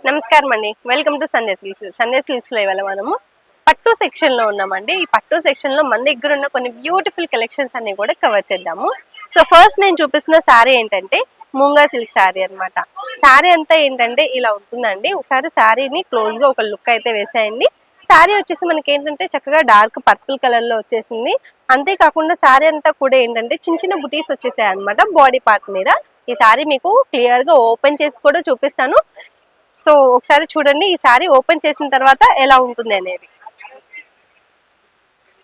నమస్కారం అండి. Welcome to Sandhya silks. Sandhya silks లో ఇవాళ మనము పట్టు సెక్షన్ లో ఉన్నామండి. ఈ పట్టు సెక్షన్ లో మన దగ్గర ఉన్న కొన్ని బ్యూటిఫుల్ కలెక్షన్స్ అన్ని కూడా కవర్ చేద్దాము. సో ఫస్ట్ నేను చూపిస్తున్న శారీ ఏంటంటే మూంగా సిల్క్ శారీ అన్నమాట. శారీ అంతా ఏంటంటే ఇలా ఉంటుందండి. ఒకసారి శారీని క్లోజ్ గా ఒక లుక్ అయితే వేసేయండి. శారీ వచ్చేసి మనకి ఏంటంటే చక్కగా డార్క్ పర్పుల్ కలర్ లో వచ్చేసింది. అంతేకాకుండా శారీ అంతా కూడా ఏంటంటే చిన్న చిన్న బుటీస్ వచ్చేసాయి అనమాట బాడీ పార్ట్ మీద. ఈ శారీ మీకు క్లియర్ గా ఓపెన్ చేసి కూడా చూపిస్తాను. సో ఒకసారి చూడండి ఈ సారీ ఓపెన్ చేసిన తర్వాత ఎలా ఉంటుంది అనేది.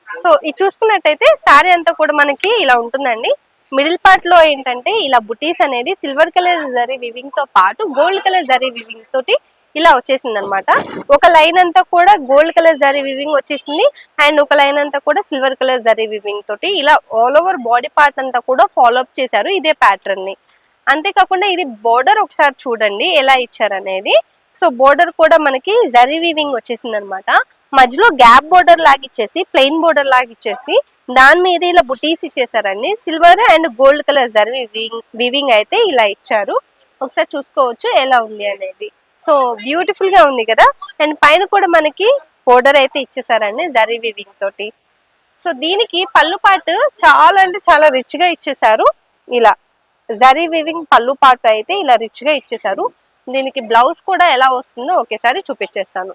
సో ఇది చూసుకున్నట్టయితే సారీ అంతా కూడా మనకి ఇలా ఉంటుందండి. మిడిల్ పార్ట్ లో ఏంటంటే ఇలా బుటీస్ అనేది సిల్వర్ కలర్ జరీ వివింగ్ తో పాటు గోల్డ్ కలర్ జరీ వివింగ్ తోటి ఇలా వచ్చేసింది అనమాట. ఒక లైన్ అంతా కూడా గోల్డ్ కలర్ జరీ వివింగ్ వచ్చేసింది అండ్ ఒక లైన్ అంతా కూడా సిల్వర్ కలర్ జరీ వివింగ్ తోటి ఇలా ఆల్ ఓవర్ బాడీ పార్ట్ అంతా కూడా ఫాలో అప్ చేశారు ఇదే ప్యాటర్న్ ని. అంతేకాకుండా ఇది బోర్డర్ ఒకసారి చూడండి ఎలా ఇచ్చారు అనేది. సో బోర్డర్ కూడా మనకి జరీ వీవింగ్ వచ్చేసింది అనమాట. మధ్యలో గ్యాప్ బోర్డర్ లాగా ఇచ్చేసి ప్లెయిన్ బోర్డర్ లాగా ఇచ్చేసి దాని మీద ఇలా బుటీస్ ఇచ్చేసారండి. Silver and gold colour zari weaving అయితే ఇలా ఇచ్చారు. ఒకసారి చూసుకోవచ్చు ఎలా ఉంది అనేది. సో బ్యూటిఫుల్ గా ఉంది కదా. అండ్ పైన కూడా మనకి బోర్డర్ అయితే ఇచ్చేసారండి జరీ వీవింగ్ తోటి. సో దీనికి పళ్ళు పాటు చాలా అంటే చాలా రిచ్ గా ఇచ్చేసారు. ఇలా జరీ వీవింగ్ పళ్ళు పాటు అయితే ఇలా రిచ్ గా ఇచ్చేసారు. దీనికి బ్లౌజ్ కూడా ఎలా వస్తుందో ఒకేసారి చూపించేస్తాను.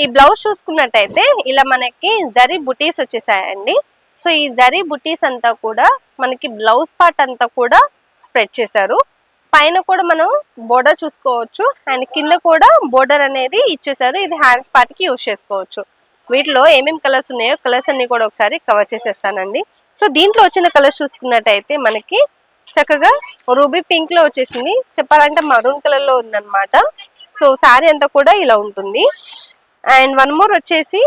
ఈ బ్లౌజ్ చూసుకున్నట్టయితే ఇలా మనకి జరీ బుటీస్ వచ్చేసాయండి. సో ఈ జరీ బుటీస్ అంతా కూడా మనకి బ్లౌజ్ పార్ట్ అంతా కూడా స్ప్రెడ్ చేశారు. పైన కూడా మనం బోర్డర్ చూసుకోవచ్చు అండ్ కింద కూడా బోర్డర్ అనేది ఇచ్చేసారు. ఇది హ్యాండ్స్ పార్ట్ కి యూజ్ చేసుకోవచ్చు. వీటిలో ఏమేమి కలర్స్ ఉన్నాయో కలర్స్ అన్ని కూడా ఒకసారి కవర్ చేసేస్తానండి. సో దీంట్లో వచ్చిన కలర్స్ చూసుకున్నట్టయితే మనకి చక్కగా రూబీ పింక్ లో వచ్చేసింది. చెప్పాలంటే మరూన్ కలర్ లో ఉందన్నమాట. సో శారీ అంతా కూడా ఇలా ఉంటుంది. అండ్ వన్ మోర్ వచ్చేసి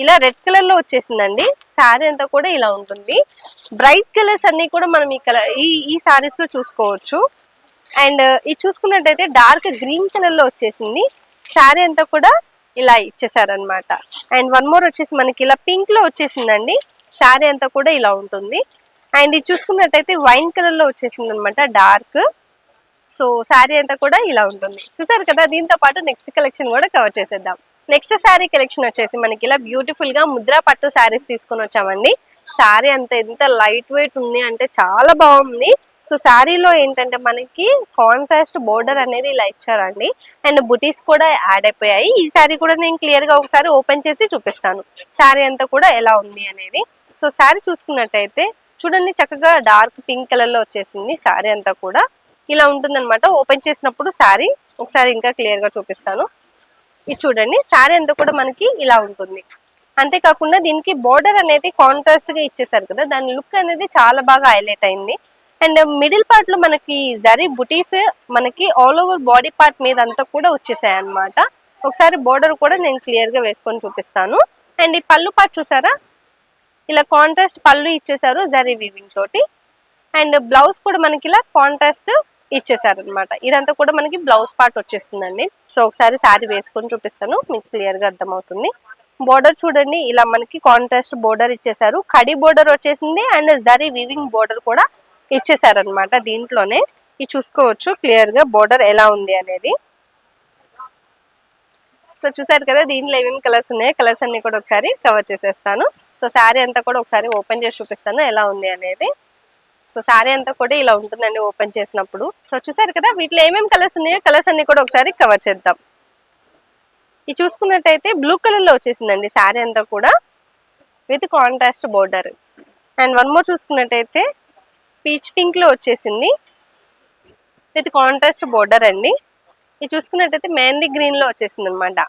ఇలా రెడ్ కలర్ లో వచ్చేసిందండి. శారీ అంతా కూడా ఇలా ఉంటుంది. బ్రైట్ కలర్స్ అన్ని కూడా మనం ఈ కలర్ ఈ శారీస్ లో చూసుకోవచ్చు. అండ్ ఇది చూసుకున్నట్టయితే డార్క్ గ్రీన్ కలర్ లో వచ్చేసింది. శారీ అంతా కూడా ఇలా ఇచ్చేసారనమాట. అండ్ వన్ మోర్ వచ్చేసి మనకి ఇలా పింక్ లో వచ్చేసిందండి. శారీ అంతా కూడా ఇలా ఉంటుంది. అండ్ ఇది చూసుకున్నట్టయితే వైన్ కలర్ లో వచ్చేసింది అనమాట డార్క్. సో శారీ అంతా కూడా ఇలా ఉంటుంది. చూసారు కదా. దీంతో పాటు నెక్స్ట్ కలెక్షన్ కూడా కవర్ చేసేద్దాం. నెక్స్ట్ శారీ కలెక్షన్ వచ్చేసి మనకి ఇలా బ్యూటిఫుల్ గా ముద్రా పట్టు శారీస్ తీసుకొని వచ్చామండి. శారీ అంతా ఎంత లైట్ వెయిట్ ఉంది అంటే చాలా బాగుంది. సో శారీలో ఏంటంటే మనకి కాంట్రాస్ట్ బోర్డర్ అనేది ఇలా ఇచ్చారండి. అండ్ బుటీస్ కూడా యాడ్ అయిపోయాయి. ఈ శారీ కూడా నేను క్లియర్ గా ఒకసారి ఓపెన్ చేసి చూపిస్తాను శారీ అంతా కూడా ఎలా ఉంది అనేది. సో శారీ చూసుకున్నట్టయితే చూడండి చక్కగా డార్క్ పింక్ కలర్ లో వచ్చేసింది. శారీ అంతా కూడా ఇలా ఉంటుంది అనమాట. ఓపెన్ చేసినప్పుడు శారీ ఒకసారి ఇంకా క్లియర్ గా చూపిస్తాను. ఇది చూడండి శారీ అంతా కూడా మనకి ఇలా ఉంటుంది. అంతేకాకుండా దీనికి బోర్డర్ అనేది కాంట్రాస్ట్ గా ఇచ్చేసారు కదా. దాని లుక్ అనేది చాలా బాగా హైలైట్ అయింది. అండ్ మిడిల్ పార్ట్ లో మనకి జరీ బుటీస్ మనకి ఆల్ ఓవర్ బాడీ పార్ట్ మీద అంతా కూడా వచ్చేసాయి అనమాట. ఒకసారి బోర్డర్ కూడా నేను క్లియర్ గా వేసుకొని చూపిస్తాను. అండ్ ఈ పళ్ళు పార్ట్ చూసారా ఇలా కాంట్రాస్ట్ పళ్ళు ఇచ్చేసారు జరీ వీవింగ్ తోటి. అండ్ బ్లౌజ్ కూడా మనకి ఇలా కాంట్రాస్ట్ ఇచ్చేసారు అనమాట. ఇదంతా కూడా మనకి బ్లౌజ్ పార్ట్ వచ్చేస్తుందండి. సో ఒకసారి శారీ వేసుకొని చూపిస్తాను మీకు క్లియర్ గా అర్థమవుతుంది. బోర్డర్ చూడండి ఇలా మనకి కాంట్రాస్ట్ బోర్డర్ ఇచ్చేసారు. కడి బోర్డర్ వచ్చేసింది అండ్ జరీ వీవింగ్ బోర్డర్ కూడా ఇచ్చేసారు అనమాట. దీంట్లోనే ఇది చూసుకోవచ్చు క్లియర్ గా బోర్డర్ ఎలా ఉంది అనేది. సో చూసారు కదా దీంట్లో ఏమేమి కలర్స్ ఉన్నాయో కలర్స్ అన్ని కూడా ఒకసారి కవర్ చేసేస్తాను. సో శారీ అంతా కూడా ఒకసారి ఓపెన్ చేసి చూపిస్తాను ఎలా ఉంది అనేది. సో శారీ అంతా కూడా ఇలా ఉంటుందండి ఓపెన్ చేసినప్పుడు. సో చూసారు కదా వీటిలో ఏమేమి కలర్స్ ఉన్నాయో కలర్స్ అన్ని కూడా ఒకసారి కవర్ చేద్దాం. ఇది చూసుకున్నట్టయితే బ్లూ కలర్ లో వచ్చేసిందండి శారీ అంతా కూడా with contrast border. And one more చూసుకున్నట్టయితే పీచ్ పింక్ లో వచ్చేసింది విత్ కాంట్రాస్ట్ బోర్డర్ అండి. ఇది చూసుకున్నట్టయితే మెహందీ గ్రీన్ లో వచ్చేసింది అనమాట.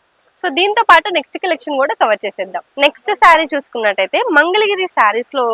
సో దీంతో పాటు నెక్స్ట్ కలెక్షన్ కూడా కవర్ చేసేద్దాం. నెక్స్ట్ శారీ చూసుకున్నట్టయితే మంగళగిరి శారీస్ లో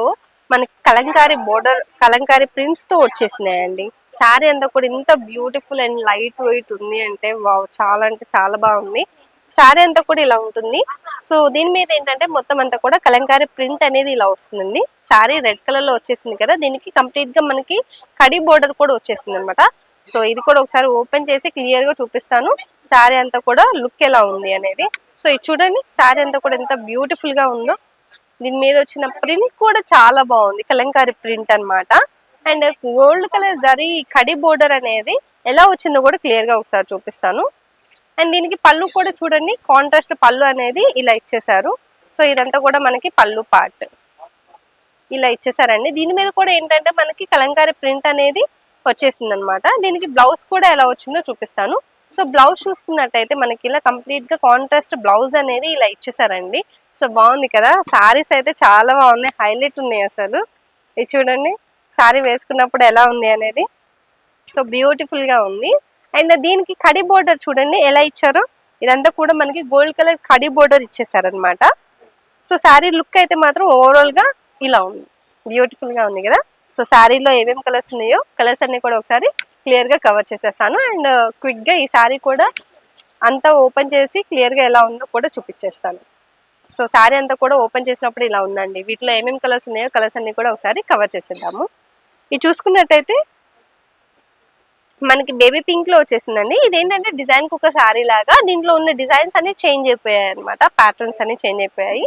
మనకి కలంకారీ బోర్డర్ కలంకారీ ప్రింట్స్ తో వచ్చేసినాయండి. శారీ అంతా కూడా ఇంత బ్యూటిఫుల్ అండ్ లైట్ వెయిట్ ఉంది అంటే వావ్ చాలా అంటే చాలా బాగుంది. శారీ అంతా కూడా ఇలా ఉంటుంది. సో దీని మీద ఏంటంటే మొత్తం అంతా కూడా కలంకారీ ప్రింట్ అనేది ఇలా వస్తుందండి. శారీ రెడ్ కలర్ లో వచ్చేసింది కదా. దీనికి కంప్లీట్ గా మనకి కడి బోర్డర్ కూడా వచ్చేసింది అనమాట. సో ఇది కూడా ఒకసారి ఓపెన్ చేసి క్లియర్ గా చూపిస్తాను శారీ అంతా కూడా లుక్ ఎలా ఉంది అనేది. సో ఇది చూడండి శారీ అంతా కూడా ఎంత బ్యూటిఫుల్ గా ఉందో. దీని మీద వచ్చిన ప్రింట్ కూడా చాలా బాగుంది. కలంకారీ ప్రింట్ అన్నమాట. And gold colour zari kadhi border అనేది ఎలా వచ్చిందో కూడా క్లియర్ గా ఒకసారి చూపిస్తాను. అండ్ దీనికి పళ్ళు కూడా చూడండి, కాంట్రాస్ట్ పళ్ళు అనేది ఇలా ఇచ్చేసారు. సో ఇదంతా కూడా మనకి పళ్ళు పార్ట్ ఇలా ఇచ్చేసారండి. దీని మీద కూడా ఏంటంటే మనకి కలంకారీ ప్రింట్ అనేది వచ్చేసింది అనమాట. దీనికి బ్లౌజ్ కూడా ఎలా వచ్చిందో చూపిస్తాను. సో బ్లౌజ్ చూసుకున్నట్టయితే మనకి ఇలా కంప్లీట్ గా కాంట్రాస్ట్ బ్లౌజ్ అనేది ఇలా ఇచ్చేసారండి. సో బాగుంది కదా, సారీస్ అయితే చాలా బాగున్నాయి, హైలైట్ ఉన్నాయి అసలు. ఇది చూడండి సారీ వేసుకున్నప్పుడు ఎలా ఉంది అనేది. సో బ్యూటిఫుల్ గా ఉంది. అండ్ దీనికి కడి బోర్డర్ చూడండి ఎలా ఇచ్చారో, ఇదంతా కూడా మనకి గోల్డ్ కలర్ కడి బోర్డర్ ఇచ్చేసారనమాట. సో శారీ లుక్ అయితే మాత్రం ఓవరాల్ గా ఇలా ఉంది, బ్యూటిఫుల్ గా ఉంది కదా. సో శారీలో ఏమేమి కలర్స్ ఉన్నాయో కలర్స్ అన్ని కూడా ఒకసారి క్లియర్ గా కవర్ చేసేస్తాను. అండ్ క్విక్ గా ఈ శారీ కూడా అంతా ఓపెన్ చేసి క్లియర్ గా ఎలా ఉందో కూడా చూపించేస్తాను. సో శారీ అంతా కూడా ఓపెన్ చేసినప్పుడు ఇలా ఉందండి. వీటిలో ఏమేమి కలర్స్ ఉన్నాయో కలర్స్ అన్ని కూడా ఒకసారి కవర్ చేసేద్దాము. ఇది చూసుకున్నట్టయితే మనకి బేబీ పింక్ లో వచ్చేసిందండి. ఇదేంటంటే డిజైన్ కు ఒక శారీ లాగా, దీంట్లో ఉన్న డిజైన్స్ అన్ని చేంజ్ అయిపోయాయి అనమాట, ప్యాటర్న్స్ అన్ని చేంజ్ అయిపోయాయి.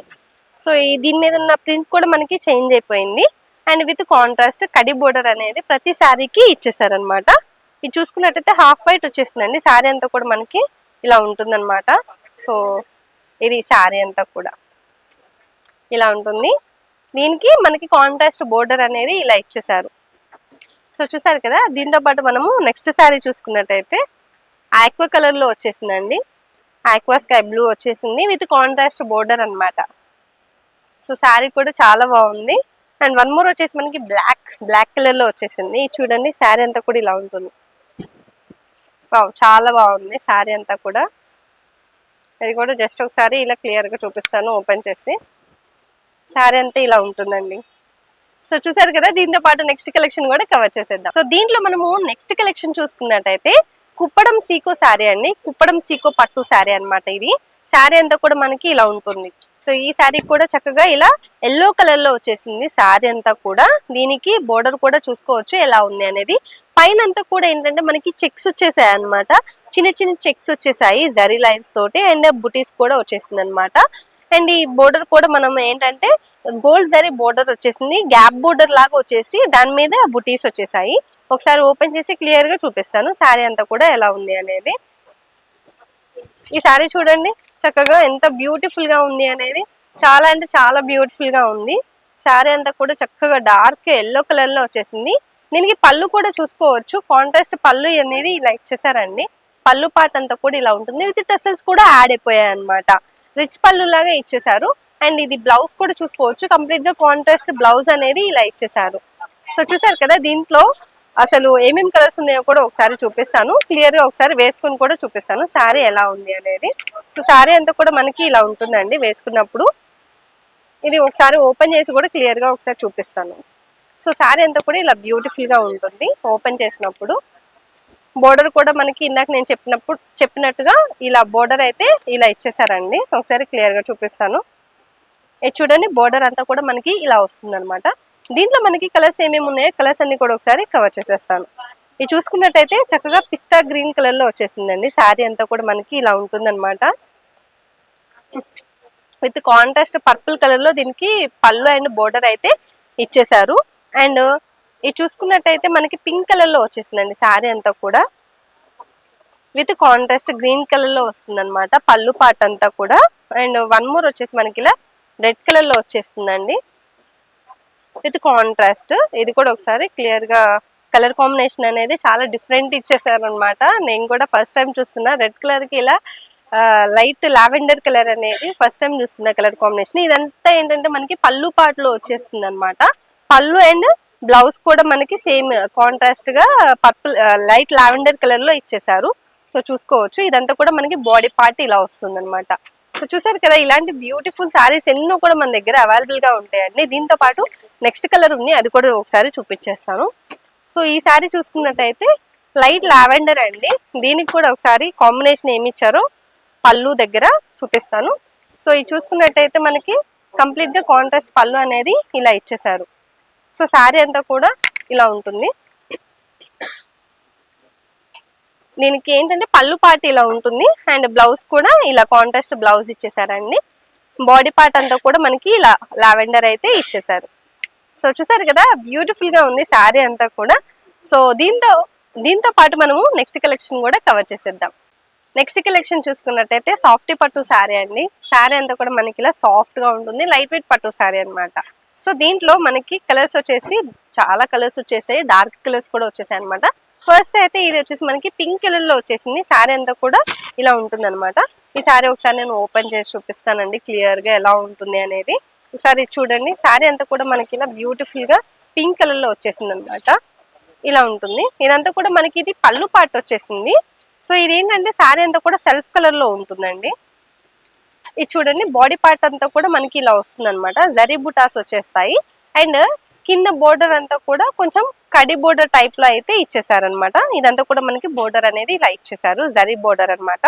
సో దీని మీద ఉన్న ప్రింట్ కూడా మనకి చేంజ్ అయిపోయింది. And with contrast kadhi border అనేది ప్రతి శారీకి ఇచ్చేసారనమాట. ఇది చూసుకున్నట్టయితే హాఫ్ వైట్ వచ్చేసిందండి. శారీ అంతా కూడా మనకి ఇలా ఉంటుంది అనమాట. సో ఇది శారీ అంతా కూడా ఇలా ఉంటుంది. దీనికి మనకి కాంట్రాస్ట్ బోర్డర్ అనేది ఇలా ఇచ్చేసారు. సో చూసారు కదా. దీంతో పాటు మనము నెక్స్ట్ శారీ చూసుకున్నట్టయితే ఆక్వా కలర్ లో వచ్చేసిందండి. ఆక్వా స్కై బ్లూ వచ్చేసింది విత్ కాంట్రాస్ట్ బోర్డర్ అనమాట. సో శారీ కూడా చాలా బాగుంది. అండ్ వన్ మోర్ వచ్చేసి మనకి బ్లాక్ కలర్ లో వచ్చేసింది. చూడండి శారీ అంతా కూడా ఇలా ఉంటుంది. చాలా బాగుంది శారీ అంతా కూడా. ఇది కూడా జస్ట్ ఒకసారి ఇలా క్లియర్ గా చూపిస్తాను ఓపెన్ చేసి. శారీ అంతా ఇలా ఉంటుందండి. సో చూసారు కదా. దీంతో పాటు నెక్స్ట్ కలెక్షన్ కూడా కవర్ చేసేద్దాం. సో దీంట్లో మనము నెక్స్ట్ కలెక్షన్ చూసుకున్నట్టయితే కుప్పడం సీకో శారీ అండి. కుప్పడం సీకో పట్టు శారీ అనమాట. ఇది శారీ అంతా కూడా మనకి ఇలా ఉంటుంది. సో ఈ శారీ కూడా చక్కగా ఇలా ఎల్లో కలర్ లో వచ్చేసింది శారీ అంతా కూడా. దీనికి బోర్డర్ కూడా చూసుకోవచ్చు ఎలా ఉంది అనేది. పైన అంతా కూడా ఏంటంటే మనకి చెక్స్ వచ్చేసాయి అనమాట. చిన్న చిన్న చెక్స్ వచ్చేసాయి జరీ లైన్స్ తోటి. అండ్ బుటీస్ కూడా వచ్చేసింది అనమాట. అండ్ ఈ బోర్డర్ కూడా మనం ఏంటంటే గోల్డ్ జరీ బోర్డర్ వచ్చేసింది, గ్యాప్ బోర్డర్ లాగా వచ్చేసి దాని మీద బుటీస్ వచ్చేసాయి. ఒకసారి ఓపెన్ చేసి క్లియర్ గా చూపిస్తాను శారీ అంతా కూడా ఎలా ఉంది అనేది. ఈ శారీ చూడండి చక్కగా ఎంత బ్యూటిఫుల్ గా ఉంది అనేది. చాలా అంటే చాలా బ్యూటిఫుల్ గా ఉంది. శారీ అంతా కూడా చక్కగా డార్క్ ఎల్లో కలర్ లో వచ్చేసింది. దీనికి పళ్ళు కూడా చూసుకోవచ్చు, కాంట్రాస్ట్ పళ్ళు అనేది ఇలా ఇచ్చేసారండి. పళ్ళు పార్ట్ అంతా కూడా ఇలా ఉంటుంది. విత్ టెసల్స్ కూడా యాడ్ అయిపోయాయి అనమాట. రిచ్ పళ్ళు లాగా ఇచ్చేసారు. అండ్ ఇది బ్లౌజ్ కూడా చూసుకోవచ్చు, కంప్లీట్ గా కాంట్రాస్ట్ బ్లౌజ్ అనేది ఇలా ఇచ్చేసారు. సో చూసారు కదా. దీంట్లో అసలు ఏమేమి కలర్స్ ఉన్నాయో కూడా ఒకసారి చూపిస్తాను క్లియర్ గా, ఒకసారి వేసుకుని కూడా చూపిస్తాను శారీ ఎలా ఉంది అనేది. సో శారీ అంతా కూడా మనకి ఇలా ఉంటుందండి వేసుకున్నప్పుడు. ఇది ఒకసారి ఓపెన్ చేసి కూడా క్లియర్ గా ఒకసారి చూపిస్తాను. సో శారీ అంతా కూడా ఇలా బ్యూటిఫుల్ గా ఉంటుంది ఓపెన్ చేసినప్పుడు. బోర్డర్ కూడా మనకి ఇందాక నేను చెప్పినట్టుగా ఇలా బోర్డర్ అయితే ఇలా ఇచ్చేసారండి. ఒకసారి క్లియర్ గా చూపిస్తాను. ఇది చూడండి బోర్డర్ అంతా కూడా మనకి ఇలా వస్తుంది అనమాట. దీంట్లో మనకి కలర్స్ ఏమేమి ఉన్నాయో కలర్స్ అన్ని కూడా ఒకసారి కవర్ చేసేస్తాను. ఇది చూసుకున్నట్టయితే చక్కగా పిస్తా గ్రీన్ కలర్ లో వచ్చేసిందండి. శారీ అంతా కూడా మనకి ఇలా ఉంటుంది అనమాట. విత్ కాంట్రాస్ట్ పర్పుల్ కలర్ లో దీనికి పళ్ళు అండ్ బోర్డర్ అయితే ఇచ్చేసారు. అండ్ ఇది చూసుకున్నట్టయితే మనకి పింక్ కలర్ లో వచ్చేసిందండి శారీ అంతా కూడా. విత్ కాంట్రాస్ట్ గ్రీన్ కలర్ లో వస్తుంది అనమాట పళ్ళు పార్ట్ అంతా కూడా. అండ్ వన్ మోర్ వచ్చేసి మనకి ఇలా రెడ్ కలర్ లో వచ్చేస్తుందండి విత్ కాంట్రాస్ట్. ఇది కూడా ఒకసారి క్లియర్ గా కలర్ కాంబినేషన్ అనేది చాలా డిఫరెంట్ ఇచ్చేసారు అనమాట. నేను కూడా ఫస్ట్ టైం చూస్తున్నా రెడ్ కలర్ కి ఇలా లైట్ లావెండర్ కలర్ అనేది ఫస్ట్ టైం చూస్తున్నా కలర్ కాంబినేషన్. ఇదంతా ఏంటంటే మనకి పళ్ళు పార్ట్ లో వచ్చేస్తుంది అనమాట. పళ్ళు అండ్ బ్లౌజ్ కూడా మనకి సేమ్ కాంట్రాస్ట్ గా పర్పుల్ లైట్ లావెండర్ కలర్ లో ఇచ్చేసారు. సో చూసుకోవచ్చు ఇదంతా కూడా మనకి బాడీ పార్ట్ ఇలా వస్తుంది అనమాట. సో చూసారు కదా. ఇలాంటి బ్యూటిఫుల్ శారీస్ ఎన్నో కూడా మన దగ్గర అవైలబుల్ గా ఉంటాయండి. దీంతో పాటు నెక్స్ట్ కలర్ ఉంది, అది కూడా ఒకసారి చూపించేస్తాను. సో ఈ శారీ చూసుకున్నట్టయితే లైట్ లావెండర్ అండి. దీనికి కూడా ఒకసారి కాంబినేషన్ ఏమి ఇచ్చారో పళ్ళు దగ్గర చూపిస్తాను. సో ఇది చూసుకున్నట్టయితే మనకి కంప్లీట్ గా కాంట్రాస్ట్ పళ్ళు అనేది ఇలా ఇచ్చేసారు. సో శారీ అంతా కూడా ఇలా ఉంటుంది. దీనికి ఏంటంటే పళ్ళు పార్ట్ ఇలా ఉంటుంది అండ్ బ్లౌజ్ కూడా ఇలా కాంట్రాస్ట్ బ్లౌజ్ ఇచ్చేసారండి. బాడీ పార్ట్ అంతా కూడా మనకి ఇలా లావెండర్ అయితే ఇచ్చేసారు. సో చూసారు కదా బ్యూటిఫుల్ గా ఉంది శారీ అంతా కూడా. సో దీంతో పాటు మనము నెక్స్ట్ కలెక్షన్ కూడా కవర్ చేసేద్దాం. నెక్స్ట్ కలెక్షన్ చూసుకున్నట్టయితే సాఫ్టీ పట్టు శారీ అండి. శారీ అంతా కూడా మనకి ఇలా సాఫ్ట్ గా ఉంటుంది, లైట్ వెయిట్ పట్టు శారీ అన్నమాట. సో దీంట్లో మనకి కలర్స్ వచ్చేసి చాలా కలర్స్ వచ్చేసాయి, డార్క్ కలర్స్ కూడా వచ్చేసాయి అనమాట. ఫస్ట్ అయితే ఇది వచ్చేసి మనకి పింక్ కలర్ లో వచ్చేసింది. శారీ అంతా కూడా ఇలా ఉంటుంది అనమాట. ఈ శారీ ఒకసారి నేను ఓపెన్ చేసి చూపిస్తానండి క్లియర్ గా ఎలా ఉంటుంది అనేది. ఒకసారి చూడండి, శారీ అంతా కూడా మనకి ఇలా బ్యూటిఫుల్ గా పింక్ కలర్ లో వచ్చేసింది అనమాట. ఇలా ఉంటుంది. ఇదంతా కూడా మనకి ఇది పళ్ళు పార్ట్ వచ్చేసింది. సో ఇది ఏంటంటే శారీ అంతా కూడా సెల్ఫ్ కలర్ లో ఉంటుందండి. ఇది చూడండి, బాడీ పార్ట్ అంతా కూడా మనకి ఇలా వస్తుంది అనమాట. జరీ బుటాస్ వచ్చేస్తాయి. అండ్ కింద బోర్డర్ అంతా కూడా కొంచెం కడి బోర్డర్ టైప్ లో అయితే ఇచ్చేసారనమాట. ఇదంతా కూడా మనకి బోర్డర్ అనేది ఇలా ఇచ్చేసారు, జరీ బోర్డర్ అనమాట.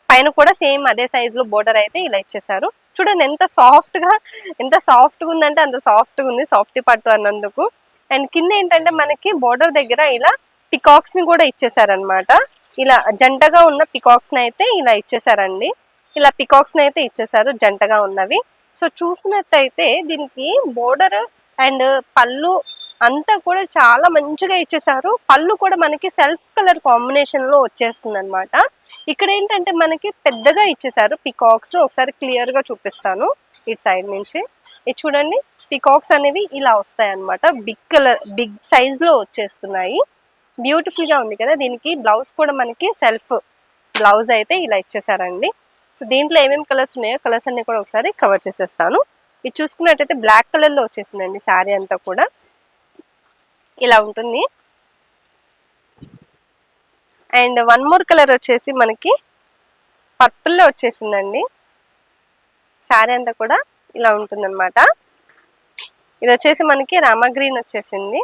పైన కూడా సేమ్ అదే సైజ్ లో బోర్డర్ అయితే ఇలా ఇచ్చేసారు. చూడండి ఎంత సాఫ్ట్ గా ఉందంటే అంత సాఫ్ట్ గా ఉంది, సాఫ్టీ పట్టు అన్నందుకు. అండ్ కింద ఏంటంటే మనకి బోర్డర్ దగ్గర ఇలా పికాక్స్ ని కూడా ఇచ్చేసారనమాట. ఇలా జంటగా ఉన్న పికాక్స్ ని అయితే ఇలా ఇచ్చేసారండి. ఇలా పికాక్స్ ని అయితే ఇచ్చేసారు జంటగా ఉన్నవి. సో చూసినట్టయితే దీనికి బోర్డర్ అండ్ పళ్ళు అంతా కూడా చాలా మంచిగా ఇచ్చేసారు. పళ్ళు కూడా మనకి సెల్ఫ్ కలర్ కాంబినేషన్ లో వచ్చేస్తుంది అనమాట. ఇక్కడ ఏంటంటే మనకి పెద్దగా ఇచ్చేసారు పికాక్స్. ఒకసారి క్లియర్ గా చూపిస్తాను ఇటు సైడ్ నుంచి. ఇది చూడండి, పికాక్స్ అనేవి ఇలా వస్తాయి అనమాట. బిగ్ సైజ్ లో వచ్చేస్తున్నాయి. బ్యూటిఫుల్ గా ఉంది కదా. దీనికి బ్లౌజ్ కూడా మనకి సెల్ఫ్ బ్లౌజ్ అయితే ఇలా ఇచ్చేసారండి. సో దీంట్లో ఏమేమి కలర్స్ ఉన్నాయో కలర్స్ అన్ని కూడా ఒకసారి కవర్ చేసేస్తాను. ఇది చూసుకున్నట్టయితే బ్లాక్ కలర్ లో వచ్చేసిందండి శారీ అంతా కూడా ఇలా ఉంటుంది. అండ్ వన్ మోర్ కలర్ వచ్చేసి మనకి పర్పుల్ లో వచ్చేసిందండి. శారీ అంతా కూడా ఇలా ఉంటుంది అనమాట. ఇది వచ్చేసి మనకి రామా గ్రీన్ వచ్చేసింది.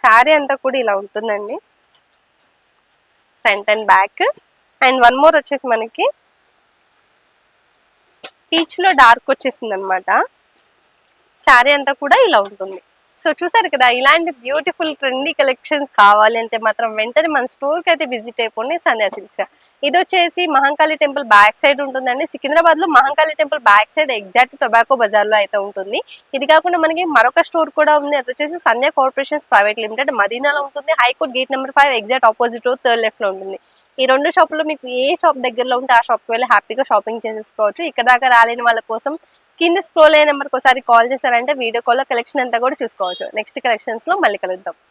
శారీ అంతా కూడా ఇలా ఉంటుందండి, front and back. And one more వచ్చేసి మనకి పీచ్ లో డార్క్ వచ్చేసింది అనమాట. శారీ అంతా కూడా ఇలా ఉంటుంది. సో చూసారు కదా, ఇలాంటి బ్యూటిఫుల్ ట్రెండీ కలెక్షన్స్ కావాలి అంటే మాత్రం వెంటనే మన స్టోర్ కి అయితే విజిట్ అయిపోండి, సంధ్యా సిల్క్స్. ఇది వచ్చేసి మహంకాళి టెంపుల్ బ్యాక్ సైడ్ ఉంటుందండి. సికింద్రాబాద్ లో Mahankali temple back side exact Tobacco Bazaar లో అయితే ఉంటుంది. ఇది కాకుండా మనకి మరొక స్టోర్ కూడా ఉంది. అది వచ్చేసి సంధ్యా కార్పొరేషన్స్ ప్రైవేట్ లిమిటెడ్ మదీనాలో ఉంటుంది. High court gate number 5 exact opposite road third left లో ఉంటుంది. ఈ రెండు షాపుల్లో మీకు ఏ షాప్ దగ్గరలో ఉంటే ఆ షాప్ కి వెళ్ళి హ్యాపీగా షాపింగ్ చేసేసుకోవచ్చు. ఇక్కడ దాకా రాలేని వాళ్ళ కోసం కింద స్క్రోల్ అయ్యే నెంబర్కి ఒకసారి కాల్ చేశారంటే వీడియో కాల్ లో కలెక్షన్ అంతా కూడా చూసుకోవచ్చు. నెక్స్ట్ కలెక్షన్స్ లో మళ్ళీ కలుద్దాం.